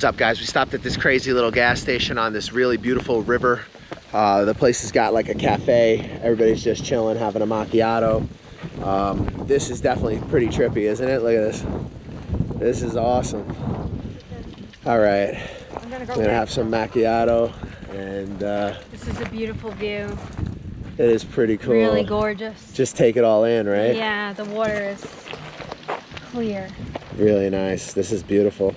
What's up, guys? We stopped at this crazy little gas station on this really beautiful river. The place has got like a cafe. Everybody's just chilling, having a macchiato. This is definitely pretty trippy, isn't it? Look at this. This is awesome. All right, I'm gonna have some macchiato, and this is a beautiful view. It is pretty cool. Really gorgeous. Just take it all in, right? Yeah, the water is clear. Really nice. This is beautiful.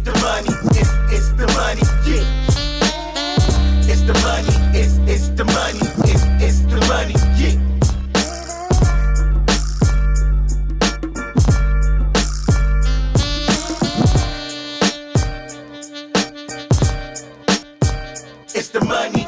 the money, it's the money, yeah. It's the money, it's the money, it's the money, yeah. It's the money.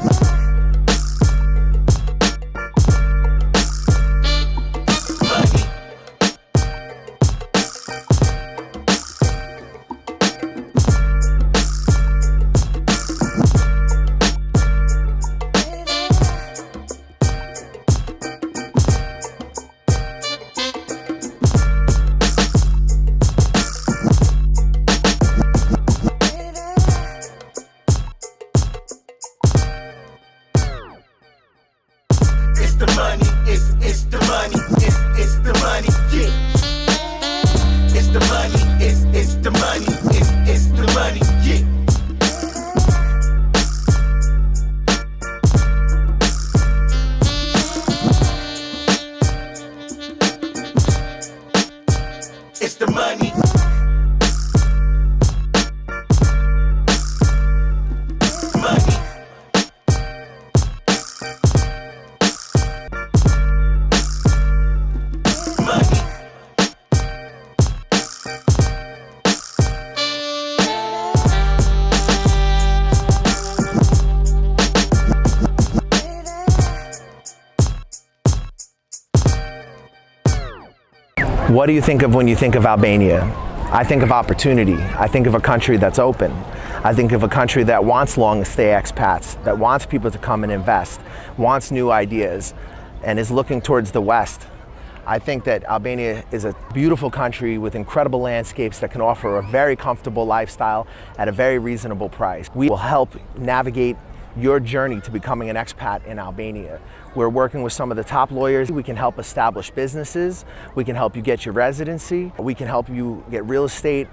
It's the money, it's the money, it's the money, yeah. It's the money, it's the money, it's the money, yeah. It's the money. Money. What do you think of when you think of Albania? I think of opportunity. I think of a country that's open. I think of a country that wants long-stay expats, that wants people to come and invest, wants new ideas, and is looking towards the West. I think that Albania is a beautiful country with incredible landscapes that can offer a very comfortable lifestyle at a very reasonable price. We will help navigate your journey to becoming an expat in Albania. We're working with some of the top lawyers. We can help establish businesses. We can help you get your residency. We can help you get real estate.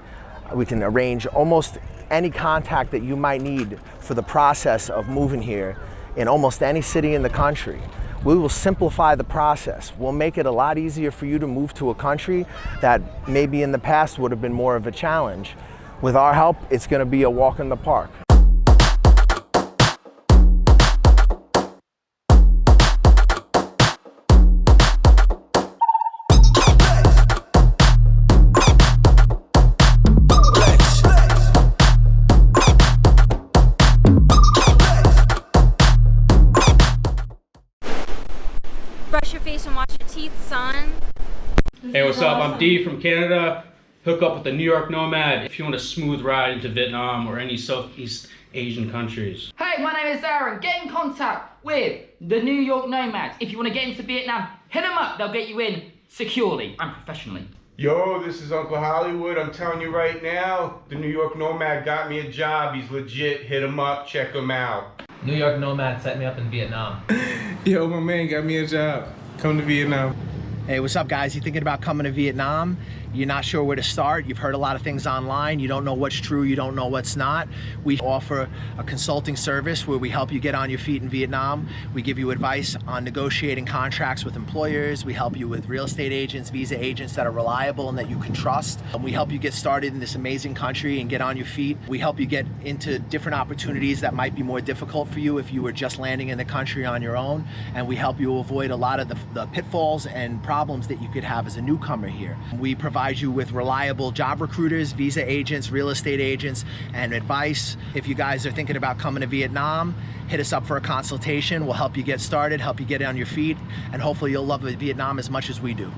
We can arrange almost any contact that you might need for the process of moving here in almost any city in the country. We will simplify the process. We'll make it a lot easier for you to move to a country that maybe in the past would have been more of a challenge. With our help, it's going to be a walk in the park. Brush your face and wash your teeth, son. Hey, what's up? I'm D from Canada. Hook up with the New York Nomad if you want a smooth ride into Vietnam or any Southeast Asian countries. Hey, my name is Aaron. Get in contact with the New York Nomads. If you want to get into Vietnam, hit them up. They'll get you in securely and professionally. Yo, this is Uncle Hollywood. I'm telling you right now, the New York Nomad got me a job. He's legit. Hit him up, check him out. New York Nomad set me up in Vietnam. Yo, my man got me a job. Come to Vietnam. Hey, what's up, guys? You thinking about coming to Vietnam? You're not sure where to start. You've heard a lot of things online. You don't know what's true. You don't know what's not. We offer a consulting service where we help you get on your feet in Vietnam. We give you advice on negotiating contracts with employers. We help you with real estate agents, visa agents that are reliable and that you can trust. We help you get started in this amazing country and get on your feet. We help you get into different opportunities that might be more difficult for you if you were just landing in the country on your own. And we help you avoid a lot of the pitfalls and problems that you could have as a newcomer here. We provide you with reliable job recruiters, visa agents, real estate agents, and advice. If you guys are thinking about coming to Vietnam, hit us up for a consultation. We'll help you get started, help you get on your feet, and hopefully you'll love Vietnam as much as we do.